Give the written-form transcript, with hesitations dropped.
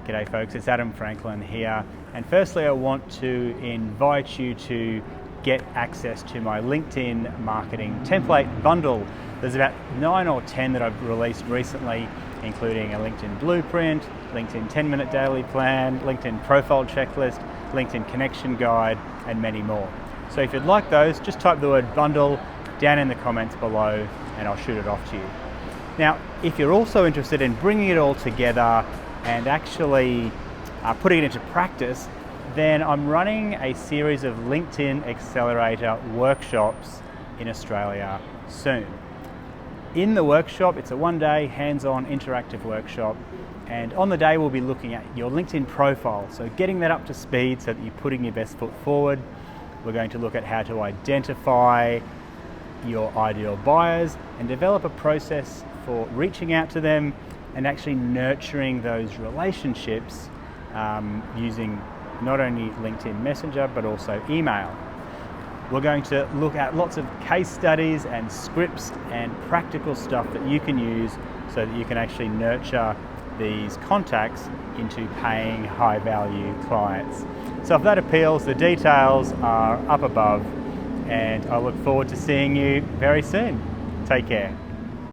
G'day folks, it's Adam Franklin here, and firstly I want to invite you to get access to my LinkedIn marketing template bundle. There's about 9 or 10 that I've released recently, including a LinkedIn blueprint, LinkedIn 10-minute daily plan, LinkedIn profile checklist, LinkedIn connection guide, and many more. So if you'd like those, just type the word bundle down in the comments below and I'll shoot it off to you. Now, if you're also interested in bringing it all together and actually putting it into practice, then I'm running a series of LinkedIn Accelerator workshops in Australia soon. In the workshop, it's a one-day hands-on interactive workshop, and on the day we'll be looking at your LinkedIn profile, so getting that up to speed so that you're putting your best foot forward. We're going to look at how to identify your ideal buyers and develop a process for reaching out to them and actually nurturing those relationships using not only LinkedIn Messenger but also email. We're going to look at lots of case studies and scripts and practical stuff that you can use so that you can actually nurture these contacts into paying high-value clients. So if that appeals, the details are up above, and I look forward to seeing you very soon. Take care.